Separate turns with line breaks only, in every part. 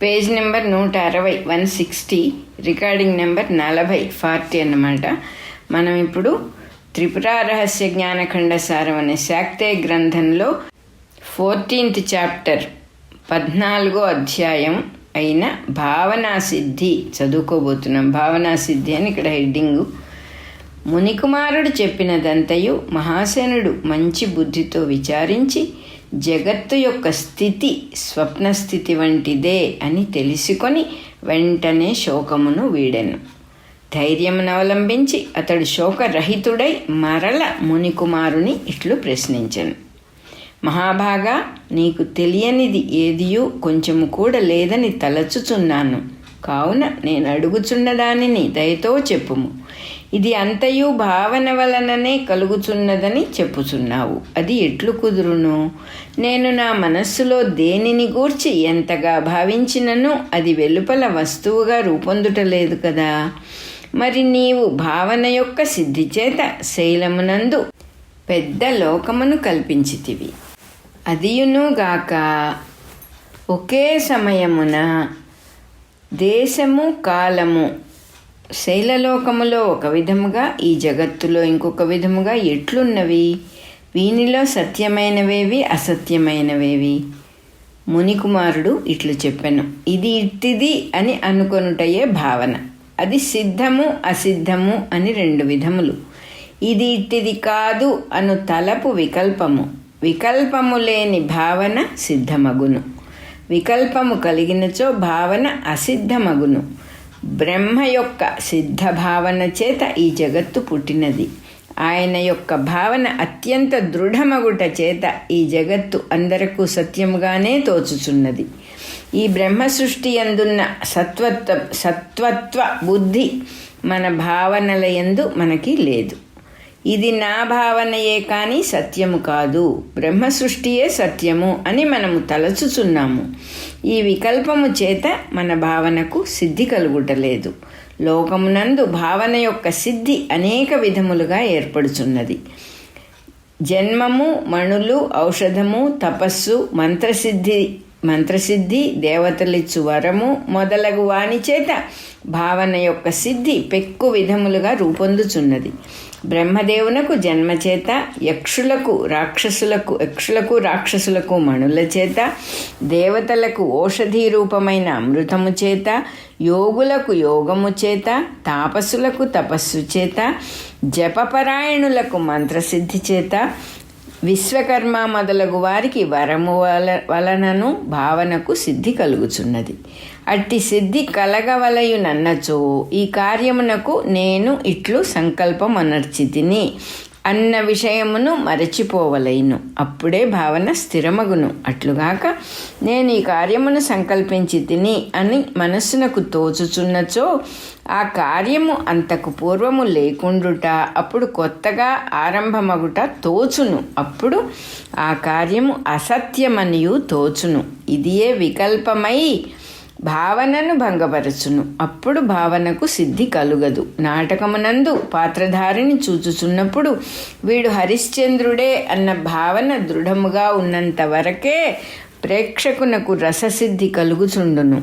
Page number 160, 160, recording number 40 అన్నమాట. మనం ఇప్పుడు త్రిపుర రహస్య జ్ఞానఖండ సారం అనే శాక్తేయ గ్రంథంలో 14th చాప్టర్ 14వ అధ్యాయం అయిన భావనా సిద్ధి చదువుకోబోతున్నాం. భావనా సిద్ధి అని ఇక్కడ హెడ్డింగు. మునికుమారుడు చెప్పినదంతయు మహాసేనుడు మంచి బుద్ధితో విచారించి జగత్తు యొక్క స్థితి స్వప్నస్థితి వంటిదే అని తెలుసుకొని వెంటనే శోకమును వీడెను. ధైర్యమును అవలంబించి అతడు శోకరహితుడై మరల మునికుమారుని ఇట్లు ప్రశ్నించెను. మహాభాగా, నీకు తెలియనిది ఏదియూ కొంచెము కూడా లేదని తలచుచున్నాను. కావున నేను అడుగుచున్నదానిని దయతో చెప్పుము. ఇది అంతయు భావన వలననే కలుగుచున్నదని చెప్పుచున్నావు. అది ఎట్లు కుదురును? నేను నా మనస్సులో దేనిని గూర్చి ఎంతగా భావించినను అది వెలుపల వస్తువుగా రూపొందుటలేదు కదా. మరి నీవు భావన యొక్క సిద్ధి చేత శైలమునందు పెద్ద లోకమును కల్పించితివి. అదియునుగాక ఒకే సమయమున దేశము కాలము శైలలోకములో ఒక విధముగా ఈ జగత్తులో ఇంకొక విధముగా ఎట్లున్నవి? వీనిలో సత్యమైనవేవి అసత్యమైనవేవి? మునికుమారుడు ఇట్లు చెప్పెను. ఇది ఇట్టిది అని అనుకొనుటయే భావన. అది సిద్ధము అసిద్ధము అని రెండు విధములు. ఇది ఇట్టిది కాదు అను తలపు వికల్పము. వికల్పము లేని భావన సిద్ధమగును. వికల్పము కలిగినచో భావన అసిద్ధమగును. బ్రహ్మ యొక్క సిద్ధ భావన చేత ఈ జగత్తు పుట్టినది. ఆయన యొక్క భావన అత్యంత దృఢమగుట చేత ఈ జగత్తు అందరకు సత్యముగానే తోచుచున్నది. ఈ బ్రహ్మ సృష్టి యందున్న సత్వత్వ బుద్ధి మన భావనల యందు మనకి లేదు. ఇది నా భావనయే కానీ సత్యము కాదు. బ్రహ్మ సృష్టియే సత్యము అని మనము తలచుచున్నాము. ఈ వికల్పము చేత మన భావనకు సిద్ధి కలుగుటలేదు. లోకమునందు భావన యొక్క సిద్ధి అనేక విధములుగా ఏర్పడుచున్నది. జన్మము, మణులు, ఔషధము, తపస్సు, మంత్రసిద్ధి, దేవతలిచ్చు వరము మొదలగు వాని చేత భావన యొక్క సిద్ధి పెక్కు విధములుగా రూపొందుచున్నది. బ్రహ్మదేవునకు జన్మచేత, యక్షులకు రాక్షసులకు మణుల చేత, దేవతలకు ఓషధీ రూపమైన అమృతము చేత, యోగులకు యోగము చేత, తాపసులకు తపస్సు చేత, జపపరాయణులకు మంత్రసిద్ధి చేత, విశ్వకర్మ మొదలగు వారికి వరము వలనను భావనకు సిద్ధి కలుగుచున్నది. అట్టి సిద్ధి కలగవలయునన్నచో ఈ కార్యమునకు నేను ఇట్లు సంకల్పమనర్చితిని అన్న విషయమును మరచిపోవలైను. అప్పుడే భావన స్థిరమగును. అట్లుగాక నేను ఈ కార్యమును సంకల్పించి తిని అని మనస్సునకు తోచుచున్నచో ఆ కార్యము అంతకు పూర్వము లేకుండుట అప్పుడు కొత్తగా ఆరంభమగుట తోచును. అప్పుడు ఆ కార్యము అసత్యమనియు తోచును. ఇదియే వికల్పమై భావనను భంగపరచును. అప్పుడు భావనకు సిద్ధి కలుగదు. నాటకమునందు పాత్రధారిని చూచుచున్నప్పుడు వీడు హరిశ్చంద్రుడే అన్న భావన దృఢముగా ఉన్నంత వరకే ప్రేక్షకునకు రససిద్ధి కలుగుచుండును.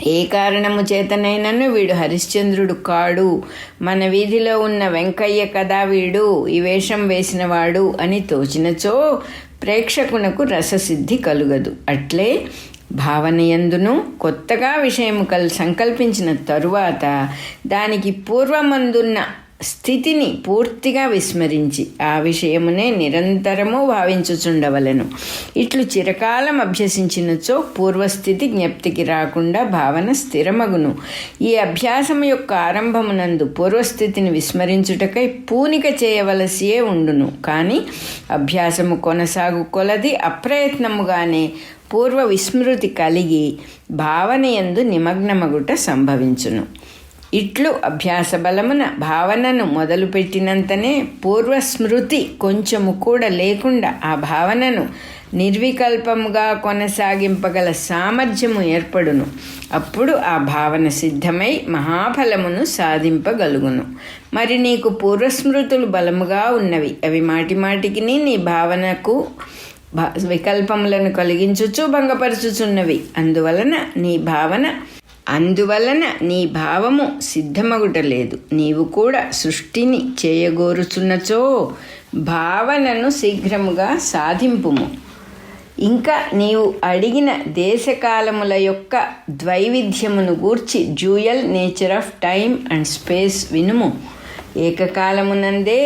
ఏ కారణము చేతనైనను వీడు హరిశ్చంద్రుడు కాడు, మన వీధిలో ఉన్న వెంకయ్య కదా వీడు, ఈ వేషం వేసినవాడు అని తోచినచో ప్రేక్షకునకు రససిద్ధి కలుగదు. అట్లే భావనయందును కొత్తగా విషయము సంకల్పించిన తరువాత దానికి పూర్వమందున్న స్థితిని పూర్తిగా విస్మరించి ఆ విషయమునే నిరంతరము భావించుచుండవలెను. ఇట్లు చిరకాలం అభ్యసించినచో పూర్వస్థితి జ్ఞప్తికి రాకుండా భావన స్థిరమగును. ఈ అభ్యాసము యొక్క ఆరంభమునందు పూర్వస్థితిని విస్మరించుటకై పూనిక చేయవలసియే ఉండును. కానీ అభ్యాసము కొనసాగు కొలది అప్రయత్నముగానే పూర్వ విస్మృతి కలిగి భావనయందు నిమగ్నమగుట సంభవించును. ఇట్లు అభ్యాస బలమున భావనను మొదలుపెట్టినంతనే పూర్వస్మృతి కొంచెము కూడా లేకుండా ఆ భావనను నిర్వికల్పముగా కొనసాగింపగల సామర్థ్యము ఏర్పడును. అప్పుడు ఆ భావన సిద్ధమై మహాఫలమును సాధింపగలుగును. మరి నీకు పూర్వస్మృతులు బలముగా ఉన్నవి. అవి మాటిమాటికి నీ భావనకు వికల్పములను కలిగించుచు భంగపరచుచున్నవి. అందువలన నీ భావము సిద్ధమగుటలేదు. నీవు కూడా సృష్టిని చేయగోరుచున్నచో భావనను శీఘ్రముగా సాధింపుము. ఇంకా నీవు అడిగిన దేశకాలముల యొక్క ద్వైవిధ్యమును గూర్చి dual nature of time and space వినుము. ఏకకాలమునందే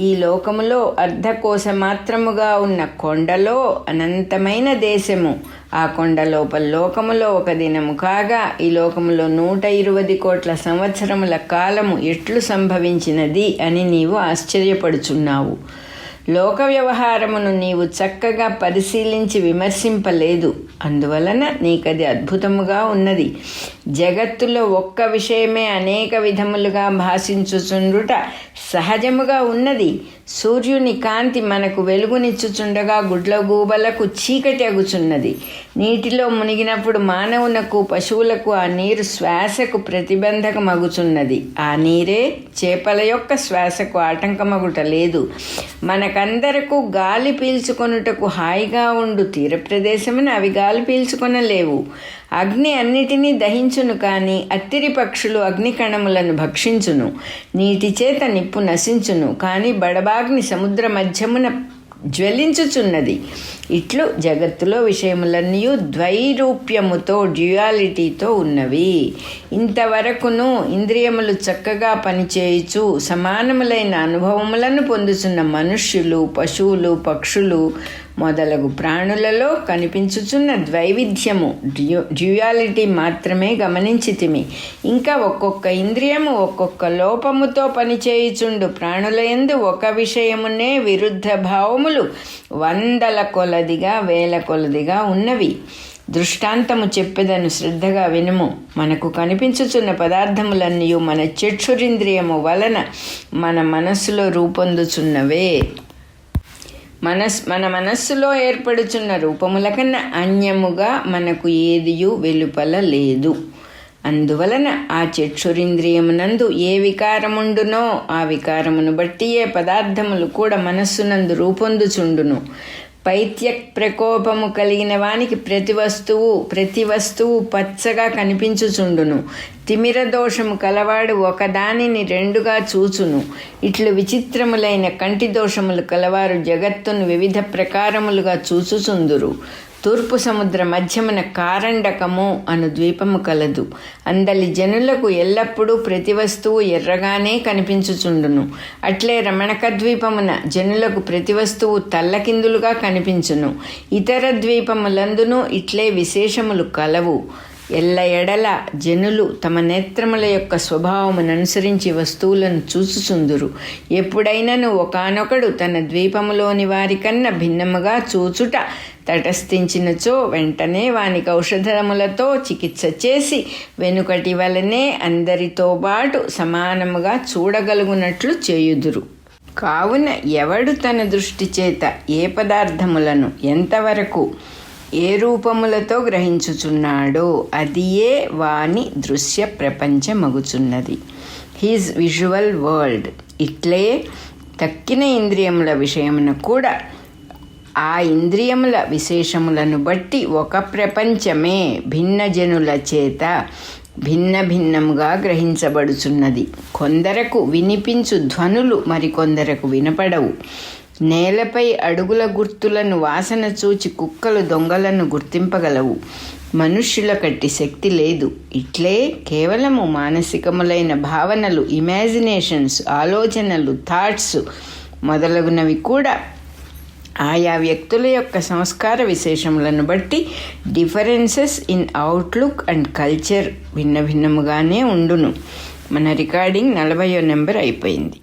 ఈ లోకములో అర్ధకోశ మాత్రముగా ఉన్న కొండలో అనంతమైన దేశము, ఆ కొండ లోపల లోకములో ఒక దినము కాగా ఈ లోకములో 120 కోట్ల సంవత్సరముల కాలము ఎట్లు సంభవించినది అని నీవు ఆశ్చర్యపడుచున్నావు. లోక వ్యవహారమును నీవు చక్కగా పరిశీలించి విమర్శింపలేదు. అందువలన నీకది అద్భుతముగా ఉన్నది. జగత్తులో ఒక్క విషయమే అనేక విధములుగా భాషించుచుండుట సహజముగా ఉన్నది. సూర్యుని కాంతి మనకు వెలుగునిచ్చుచుండగా గుడ్లగూబలకు చీకటి అగుచున్నది. నీటిలో మునిగినప్పుడు మానవునకు పశువులకు ఆ నీరు శ్వాసకు ప్రతిబంధకమగుచున్నది. ఆ నీరే చేపల యొక్క శ్వాసకు ఆటంకమగుట లేదు. మనకందరకు గాలి పీల్చుకొనుటకు హాయిగా ఉండు తీర ప్రదేశమున అవి గాలి పీల్చుకొనలేవు. అగ్ని అన్నిటినీ దహించును, కానీ అత్తిరి పక్షులు అగ్నికణములను భక్షించును. నీటి చేత నిప్పు నశించును, కానీ బడబాగ్ని సముద్ర మధ్యమున జ్వలించుచున్నది. ఇట్లు జగత్తులో విషయములన్నీ ద్వైరూప్యముతో డ్యూయాలిటీతో ఉన్నవి. ఇంతవరకును ఇంద్రియములు చక్కగా పనిచేయుచు సమానములైన అనుభవములను పొందుతున్న మనుష్యులు, పశువులు, పక్షులు మొదలగు ప్రాణులలో కనిపించుచున్న ద్వైవిధ్యము డ్యూయాలిటీ మాత్రమే గమనించితిమి. ఇంకా ఒక్కొక్క ఇంద్రియము ఒక్కొక్క లోపముతో పనిచేయుచుండు ప్రాణులయందు ఒక విషయమునే విరుద్ధ భావములు 100 కొలదిగా 1000 కొలదిగా ఉన్నవి. దృష్టాంతము చెప్పెదను, శ్రద్ధగా వినుము. మనకు కనిపించుచున్న పదార్థములన్నీ మన చక్షురింద్రియము వలన మన మనస్సులో రూపొందుచున్నవే. మన మనస్సులో ఏర్పడుచున్న రూపముల కన్నా అన్యముగా మనకు ఏదియూ వెలుపల లేదు. అందువలన ఆ చక్షురింద్రియమునందు ఏ వికారముండునో ఆ వికారమును బట్టి ఏ పదార్థములు కూడా మనస్సునందు రూపొందుచుండును. పైత్య ప్రకోపము కలిగిన వానికి ప్రతి వస్తువు పచ్చగా కనిపించుచుండును. తిమిర దోషము కలవాడు ఒకదానిని 2గా చూచును. ఇట్లు విచిత్రములైన కంటి దోషములు కలవారు జగత్తును వివిధ ప్రకారములుగా చూచుచుందురు. తూర్పు సముద్ర మధ్యమున కారండకము అను ద్వీపము కలదు. అందలి జనులకు ఎల్లప్పుడూ ప్రతి వస్తువు ఎర్రగానే కనిపించుచుండును. అట్లే రమణక ద్వీపమున జనులకు ప్రతి వస్తువు తల్లకిందులుగా కనిపించును. ఇతర ద్వీపములందును ఇట్లే విశేషములు కలవు. ఎల్ల ఎడల జనులు తమ నేత్రముల యొక్క స్వభావమును అనుసరించి వస్తువులను చూచుచుందురు. ఎప్పుడైనను ఒకానొకడు తన ద్వీపములోని వారికన్నా భిన్నముగా చూచుట తటస్థించినచో వెంటనే వానికి ఔషధములతో చికిత్స చేసి వెనుకటి వలనే అందరితో పాటు సమానముగా చూడగలుగునట్లు చేయుదురు. కావున ఎవడు తన దృష్టి చేత ఏ పదార్థములను ఎంతవరకు ఏ రూపములతో గ్రహించుచున్నాడో అదియే వాని దృశ్య ప్రపంచమగుచున్నది, హిజ్ విజువల్ వరల్డ్. ఇట్లే తక్కిన ఇంద్రియముల విషయమున కూడా ఆ ఇంద్రియముల విశేషములను బట్టి ఒక ప్రపంచమే భిన్న జనుల చేత భిన్నముగా గ్రహించబడుచున్నది. కొందరకు వినిపించు ధ్వనులు మరికొందరకు వినపడవు. నేలపై అడుగుల గుర్తులను వాసన చూచి కుక్కలు దొంగలను గుర్తింపగలవు. మనుష్యుల కట్టి శక్తి లేదు. ఇట్లే కేవలము మానసికములైన భావనలు, ఇమాజినేషన్స్, ఆలోచనలు, థాట్స్ మొదలగునవి కూడా ఆయా వ్యక్తుల యొక్క సంస్కార విశేషములను బట్టి differences in outlook and culture భిన్నముగానే ఉండును. మన రికార్డింగ్ 40వ నెంబర్ అయిపోయింది.